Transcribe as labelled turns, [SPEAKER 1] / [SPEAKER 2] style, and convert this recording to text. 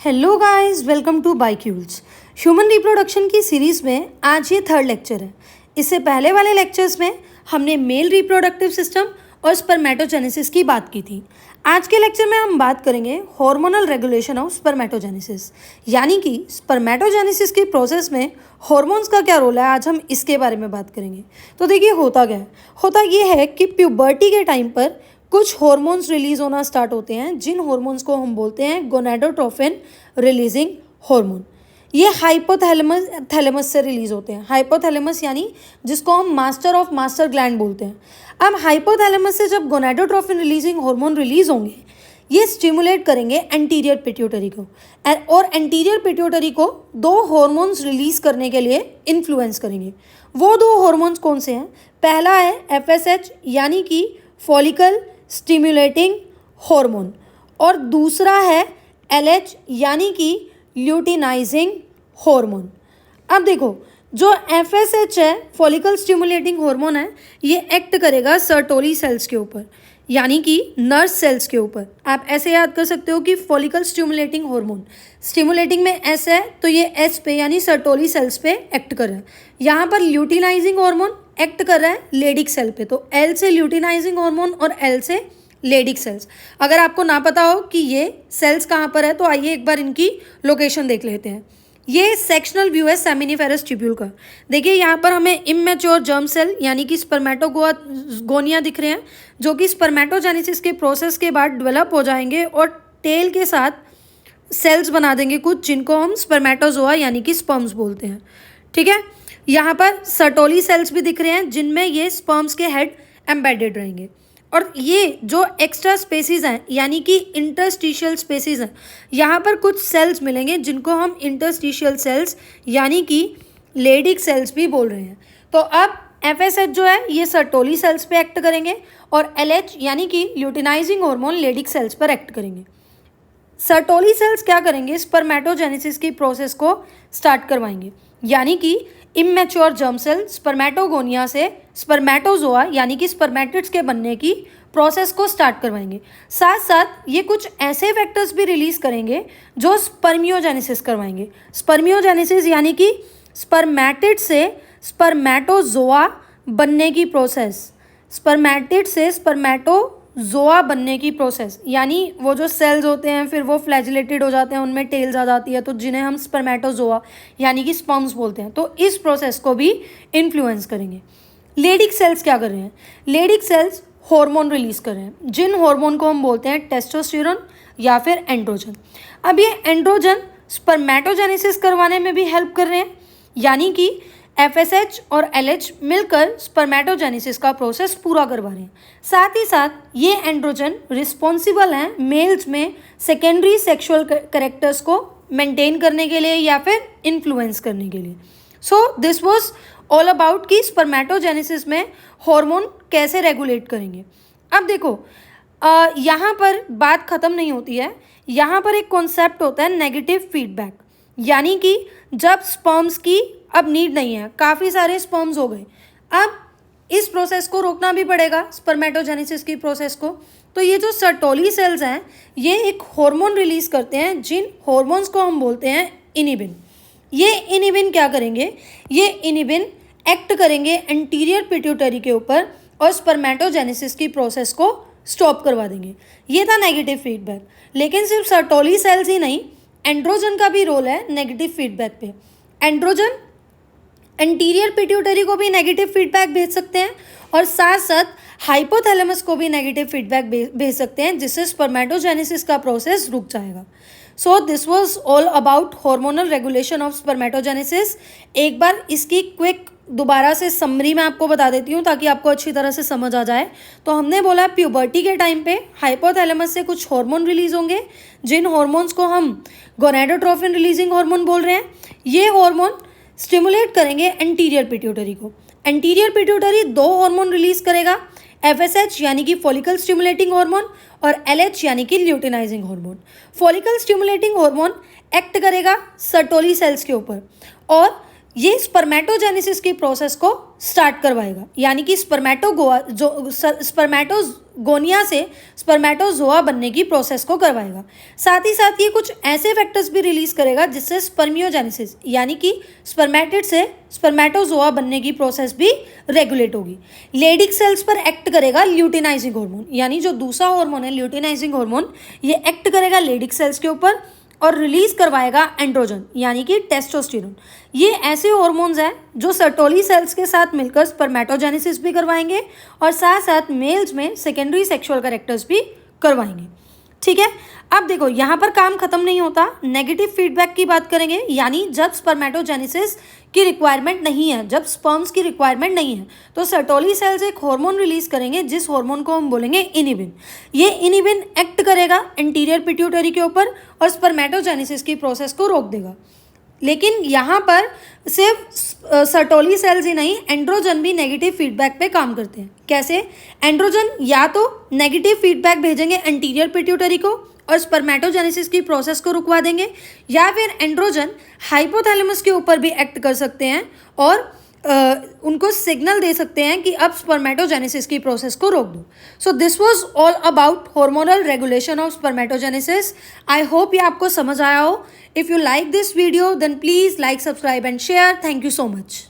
[SPEAKER 1] Hello guys, welcome to Bicules. Human reproduction की series में आज ये थर्ड लेक्चर है। इससे पहले वाले लेक्चर्स में हमने मेल रिप्रोडक्टिव सिस्टम और स्पर्मेटोजेनेसिस की बात की थी। आज के लेक्चर में हम बात करेंगे हार्मोनल रेगुलेशन ऑफ स्पर्मेटोजेनेसिस, यानी कि स्पर्मेटोजेनेसिस की प्रोसेस में हार्मोन्स का क्या रोल है। आज हम इसके बारे में बात करेंगे। तो देखिए होता क्या है, होता ये है कि प्यूबर्टी के टाइम पर कुछ हार्मोन्स रिलीज होना स्टार्ट होते हैं, जिन हार्मोन्स को हम बोलते हैं गोनाडोट्रोफिन रिलीजिंग हार्मोन। ये हाइपोथैलेमस थैलेमस से रिलीज होते हैं। हाइपोथैलेमस यानी जिसको हम मास्टर ऑफ मास्टर ग्लैंड बोलते हैं। अब हाइपोथैलेमस से जब गोनाडोट्रोफिन रिलीजिंग हार्मोन रिलीज होंगे, ये स्टिमुलेट करेंगे एंटीरियर पिट्यूटरी को, और एंटीरियर पिट्यूटरी को दो हार्मोन्स रिलीज करने के लिए इन्फ्लुएंस करेंगे। वो दो हार्मोन्स कौन से हैं? पहला है एफएसएच यानी कि फॉलिकल स्टिमुलेटिंग हार्मोन, और दूसरा है एलएच यानी कि ल्यूटिनाइजिंग हार्मोन। अब देखो, जो एफएसएच है, फॉलिकल स्टिमुलेटिंग हार्मोन है, ये एक्ट करेगा सर्टोली सेल्स के ऊपर, यानी कि नर्व सेल्स के ऊपर। आप ऐसे याद कर सकते हो कि फॉलिकल स्टिमुलेटिंग हार्मोन, स्टिमुलेटिंग में एस है तो ये एच पे यानी सर्टोली सेल्स पे एक्ट कर रहा है। यहाँ पर ल्यूटिनाइजिंग हार्मोन एक्ट कर रहा है लेडिक सेल पे, तो एल से ल्यूटिनाइजिंग हार्मोन और एल से लेडिक सेल्स। अगर आपको ना पता हो कि ये सेल्स कहाँ पर है तो आइए एक बार इनकी लोकेशन देख लेते हैं। ये सेक्शनल व्यू है सेमिनिफेरस ट्यूब्यूल का। देखिए यहाँ पर हमें इमेच्योर जर्म सेल यानी कि स्पर्मेटोगोनिया दिख रहे हैं, जो कि स्पर्मेटोजेनेसिस के प्रोसेस के बाद डेवलप हो जाएंगे और टेल के साथ सेल्स बना देंगे कुछ, जिनको हम स्पर्मेटोजोआ यानी कि स्पर्म्स बोलते हैं। ठीक है, यहाँ पर सर्टोली सेल्स भी दिख रहे हैं, जिनमें ये स्पर्म्स के हेड एम्बेडेड रहेंगे। और ये जो एक्स्ट्रा स्पेसीज हैं यानी कि इंटरस्टिशियल स्पेसीज हैं, यहाँ पर कुछ सेल्स मिलेंगे जिनको हम इंटरस्टिशियल सेल्स यानी कि लेडिक सेल्स भी बोल रहे हैं। तो अब एफएसएच जो है ये सर्टोली सेल्स पे एक्ट करेंगे और एलएच यानी कि ल्यूटिनाइजिंग हार्मोन लेडिक सेल्स पर एक्ट करेंगे। सर्टोली सेल्स क्या करेंगे? स्पर्मेटोजेनेसिस की प्रोसेस को स्टार्ट करवाएंगे, यानी कि इमेच्योर जर्म सेल स्पर्मेटोगोनिया से स्पर्मेटोजोआ यानी कि स्पर्मेटिड्स के बनने की प्रोसेस को स्टार्ट करवाएंगे। साथ साथ ये कुछ ऐसे फैक्टर्स भी रिलीज करेंगे जो स्पर्मियोजेनेसिस करवाएंगे। स्पर्मियोजेनेसिस यानी कि स्पर्मेटिड से स्पर्मेटोजोआ बनने की प्रोसेस, स्पर्मेटिड से स्पर्मेटोजोआ बनने की प्रोसेस, यानी वो जो सेल्स होते हैं फिर वो फ्लैजिलेटेड हो जाते हैं, उनमें टेल्स आ जाती है, तो जिन्हें हम स्पर्मेटोजोआ यानी कि स्पर्म्स बोलते हैं। तो इस प्रोसेस को भी इन्फ्लुएंस करेंगे। लेडिक सेल्स क्या कर रहे हैं? लेडिक सेल्स हार्मोन रिलीज कर रहे हैं, जिन हार्मोन को हम बोलते हैं टेस्टोस्टेरोन या फिर एंड्रोजन। अब ये एंड्रोजन स्पर्मेटोजेनेसिस करवाने में भी हेल्प कर रहे हैं, यानी कि एफएसएच और एलएच मिलकर स्पर्मेटोजेनेसिस का प्रोसेस पूरा करवा रहे हैं। साथ ही साथ ये एंड्रोजन रिस्पॉन्सिबल हैं मेल्स में सेकेंडरी सेक्सुअल कैरेक्टर्स को मेंटेन करने के लिए या फिर इन्फ्लुएंस करने के लिए। सो दिस वाज ऑल अबाउट कि स्पर्मेटोजेनेसिस में हार्मोन कैसे रेगुलेट करेंगे। अब देखो, यहाँ पर बात ख़त्म नहीं होती है। यहाँ पर एक कॉन्सेप्ट होता है नेगेटिव फीडबैक, यानी कि जब स्पर्म्स की अब नीड नहीं है, काफ़ी सारे स्पर्म्स हो गए, अब इस प्रोसेस को रोकना भी पड़ेगा, स्पर्मेटोजेनेसिस की प्रोसेस को। तो ये जो सर्टोली सेल्स हैं ये एक हार्मोन रिलीज करते हैं, जिन हार्मोन्स को हम बोलते हैं इनिबिन। ये इनिबिन क्या करेंगे? ये इनिबिन एक्ट करेंगे एंटीरियर पिट्यूटरी के ऊपर और स्पर्मेटोजेनेसिस की प्रोसेस को स्टॉप करवा देंगे। ये था नेगेटिव फीडबैक। लेकिन सिर्फ सर्टोली सेल्स ही नहीं, एंड्रोजन का भी रोल है नेगेटिव फीडबैक पे। एंड्रोजन एंटीरियर पिट्यूटरी को भी नेगेटिव फीडबैक भेज सकते हैं और साथ साथ हाइपोथैलेमस को भी नेगेटिव फीडबैक भेज सकते हैं, जिससे स्पर्मेटोजेनेसिस का प्रोसेस रुक जाएगा। सो this was all about hormonal regulation of spermatogenesis. एक बार इसकी क्विक दोबारा से समरी मैं आपको बता देती हूँ ताकि आपको अच्छी तरह से समझ आ जाए। तो हमने बोला प्यूबर्टी के टाइम पे हाइपोथैलेमस से कुछ हार्मोन रिलीज होंगे, जिन हार्मोन्स को हम गोनाडोट्रोफिन रिलीजिंग हार्मोन बोल रहे हैं। ये हार्मोन स्टिमुलेट करेंगे एंटीरियर पिट्यूटरी को। एंटीरियर पिट्यूटरी दो हार्मोन रिलीज करेगा, एफएसएच यानी कि फॉलिकल स्टिमुलेटिंग हार्मोन और एलएच यानी कि luteinizing hormone. Follicle stimulating hormone act करेगा सर्टोली सेल्स के ऊपर और ये स्पर्मेटोजेनेसिस की प्रोसेस को स्टार्ट करवाएगा, यानी कि स्पर्मेटोगोनिया से स्पर्मेटोजोआ बनने की प्रोसेस को करवाएगा। साथ ही साथ ये कुछ ऐसे फैक्टर्स भी रिलीज करेगा जिससे स्पर्मियोजेनेसिस यानी कि स्पर्मेटिड से स्पर्मेटोजोआ बनने की प्रोसेस भी रेगुलेट होगी। लेडिक सेल्स पर एक्ट करेगा ल्यूटिनाइजिंग हार्मोन, यानी जो दूसरा हार्मोन है ल्यूटिनाइजिंग हार्मोन, ये एक्ट करेगा लेडिक सेल्स के ऊपर और रिलीज करवाएगा एंड्रोजन यानी कि टेस्टोस्टेरोन। ये ऐसे हार्मोन्स हैं जो सर्टोली सेल्स के साथ मिलकर स्पर्मेटोजेनेसिस भी करवाएंगे और साथ साथ मेल्स में सेकेंडरी सेक्सुअल कैरेक्टर्स भी करवाएंगे। ठीक है, अब देखो यहाँ पर काम खत्म नहीं होता, नेगेटिव फीडबैक की बात करेंगे, यानी जब स्पर्मेटोजेनेसिस की रिक्वायरमेंट नहीं है, जब स्पर्म्स की रिक्वायरमेंट नहीं है, तो सर्टोली सेल्स एक हार्मोन रिलीज करेंगे जिस हार्मोन को हम बोलेंगे इनिबिन। ये इनिबिन एक्ट करेगा एंटीरियर पिट्यूटरी के ऊपर और स्पर्मेटोजेनेसिस की प्रोसेस को रोक देगा। लेकिन यहाँ पर सिर्फ सर्टोली सेल्स ही नहीं, एंड्रोजन भी नेगेटिव फीडबैक पे काम करते हैं। कैसे? एंड्रोजन या तो नेगेटिव फीडबैक भेजेंगे एंटीरियर पिट्यूटरी को और स्पर्मेटोजेनेसिस की प्रोसेस को रुकवा देंगे, या फिर एंड्रोजन हाइपोथैलेमस के ऊपर भी एक्ट कर सकते हैं और उनको सिग्नल दे सकते हैं कि अब स्पर्मेटोजेनेसिस की प्रोसेस को रोक दो। So this was all about hormonal regulation of spermatogenesis. I hope ये आपको समझ आया हो। If you like this video then please like, subscribe and share. Thank you so much.